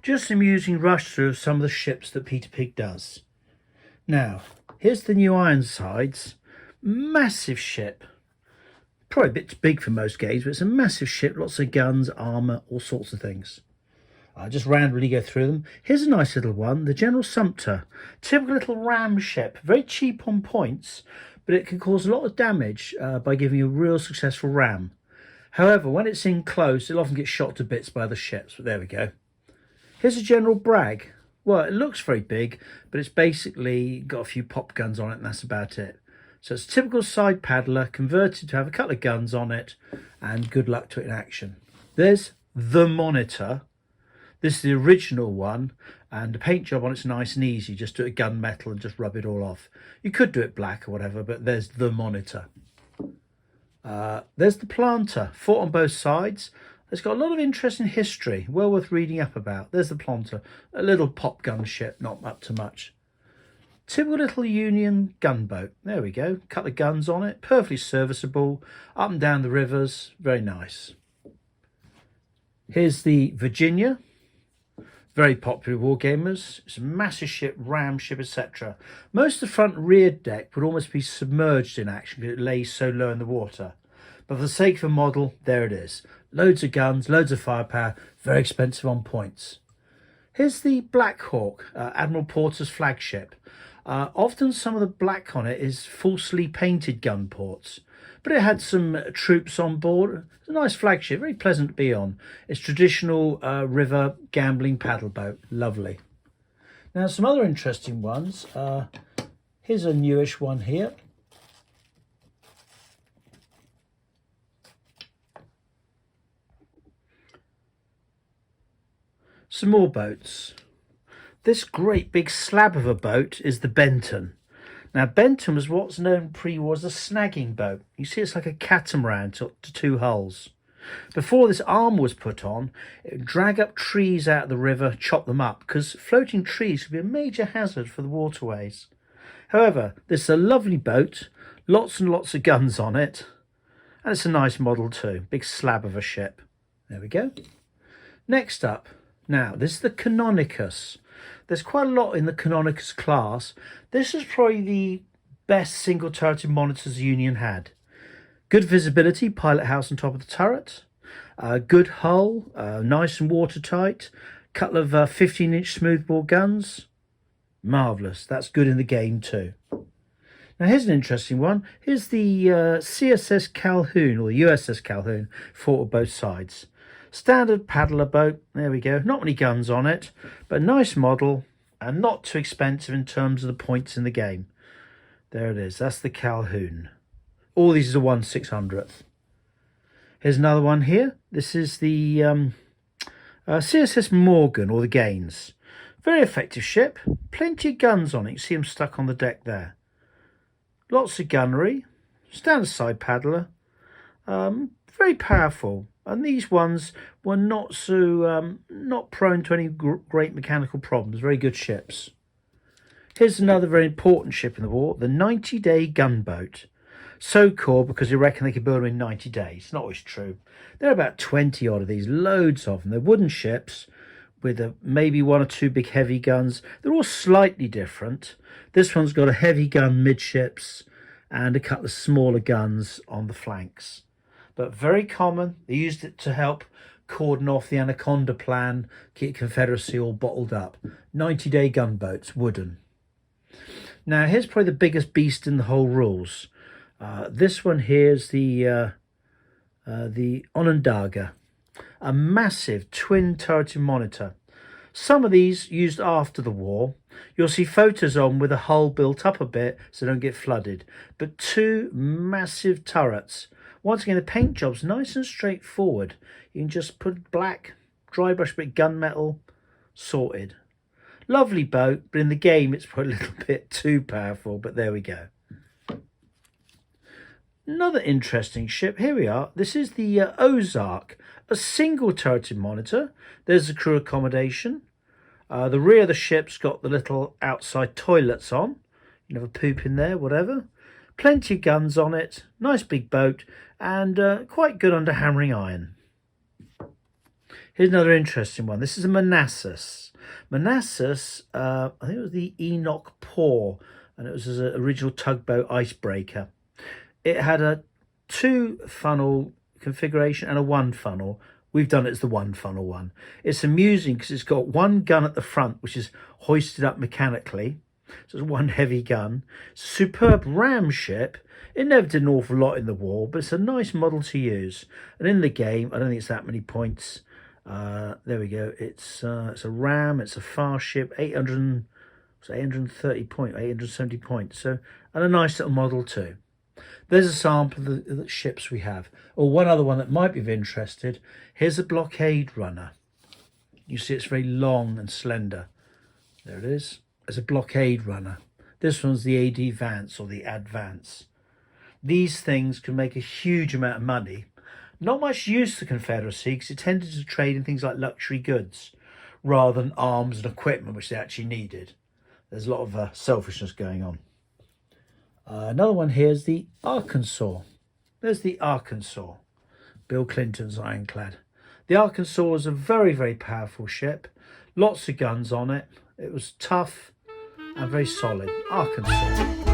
Just an amusing rush through of some of the ships that Peter Pig does. Now, here's the new Ironsides. Massive ship. Probably a bit big for most games, but it's a massive ship. Lots of guns, armour, all sorts of things. I'll just randomly go through them. Here's a nice little one, the General Sumter. Typical little ram ship. Very cheap on points, but it can cause a lot of damage by giving you a real successful ram. However, when it's in close, it'll often get shot to bits by other ships. But there we go. Here's a General Bragg. Well, it looks very big, but it's basically got a few pop guns on it, and that's about it. So it's a typical side paddler, converted to have a couple of guns on it, and good luck to it in action. There's the Monitor. This is the original one, and the paint job on it's nice and easy. Just do it gunmetal and just rub it all off. You could do it black or whatever, but there's the Monitor. There's the Planter, fought on both sides. It's got a lot of interesting history, well worth reading up about. There's the Planter, a little pop gun ship, not up to much. Typical little Union gunboat. There we go, couple of guns on it, perfectly serviceable, up and down the rivers, very nice. Here's the Virginia. Very popular with Wargamers. It's a massive ship, ram ship, etc. Most of the front and rear deck would almost be submerged in action because it lays so low in the water. But for the sake of a model, there it is. Loads of guns, loads of firepower, very expensive on points. Here's the Black Hawk, Admiral Porter's flagship. Often some of the black on it is falsely painted gun ports, but it had some troops on board. It's a nice flagship, very pleasant to be on. It's traditional river gambling paddle boat, lovely. Now some other interesting ones. Here's a newish one here. Some more boats. This great big slab of a boat is the Benton. Now, Benton was what's known pre-war as a snagging boat. You see, it's like a catamaran to two hulls. Before this arm was put on, it would drag up trees out of the river, chop them up, because floating trees could be a major hazard for the waterways. However, this is a lovely boat, lots and lots of guns on it, and it's a nice model too. Big slab of a ship. There we go. Next up, now, this is the Canonicus. There's quite a lot in the Canonicus class. This is probably the best single-turreted monitors the Union had. Good visibility, pilot house on top of the turret. Good hull, nice and watertight. Couple of 15-inch smoothbore guns. Marvellous. That's good in the game too. Now here's an interesting one. Here's the CSS Calhoun, or the USS Calhoun, fought on both sides. Standard paddler boat, there we go. Not many guns on it, but a nice model and not too expensive in terms of the points in the game. There it is, that's the Calhoun. All these are 1/600th. Here's another one here. This is the CSS Morgan, or the Gaines. Very effective ship, plenty of guns on it. You see them stuck on the deck there. Lots of gunnery, standard side paddler, very powerful. And these ones were not prone to any great mechanical problems. Very good ships. Here's another very important ship in the war, the 90-day gunboat. So called because they reckon they could build them in 90 days. Not always true. There are about 20 odd of these, loads of them. They're wooden ships with maybe one or two big heavy guns. They're all slightly different. This one's got a heavy gun midships and a couple of smaller guns on the flanks. But very common. They used it to help cordon off the Anaconda plan, keep Confederacy all bottled up. 90-day gunboats, wooden. Now, here's probably the biggest beast in the whole rules. This one here is the Onondaga, a massive twin-turreted monitor. Some of these used after the war. You'll see photos on with the hull built up a bit so they don't get flooded. But two massive turrets. Once again, the paint job's nice and straightforward. You can just put black, dry brush bit gunmetal, sorted. Lovely boat, but in the game it's probably a little bit too powerful, but there we go. Another interesting ship, here we are. This is the Ozark, a single turreted monitor. There's the crew accommodation. The rear of the ship's got the little outside toilets on. You can have a poop in there, whatever. Plenty of guns on it, nice big boat, and quite good under hammering iron. Here's another interesting one. This is a Manassas. Manassas, I think it was the Enoch Paw, and it was an original tugboat icebreaker. It had a 2-funnel configuration and a 1-funnel. We've done it as the 1-funnel one. It's amusing because it's got one gun at the front, which is hoisted up mechanically. So it's one heavy gun. It's a superb ram ship. It never did an awful lot in the war, but it's a nice model to use. And in the game, I don't think it's that many points. There we go. It's a ram. It's a fast ship. 830 points, 870 points. So, and a nice little model too. There's a sample of the ships we have. Or one other one that might be of interest. Here's a blockade runner. You see it's very long and slender. There it is. It's a blockade runner. This one's the AD Vance or the Advance. These things can make a huge amount of money. Not much use to the Confederacy because it tended to trade in things like luxury goods rather than arms and equipment, which they actually needed. There's a lot of selfishness going on. Another one here is the Arkansas. There's the Arkansas, Bill Clinton's Ironclad. The Arkansas was a very, very powerful ship. Lots of guns on it. It was tough and very solid. Arkansas.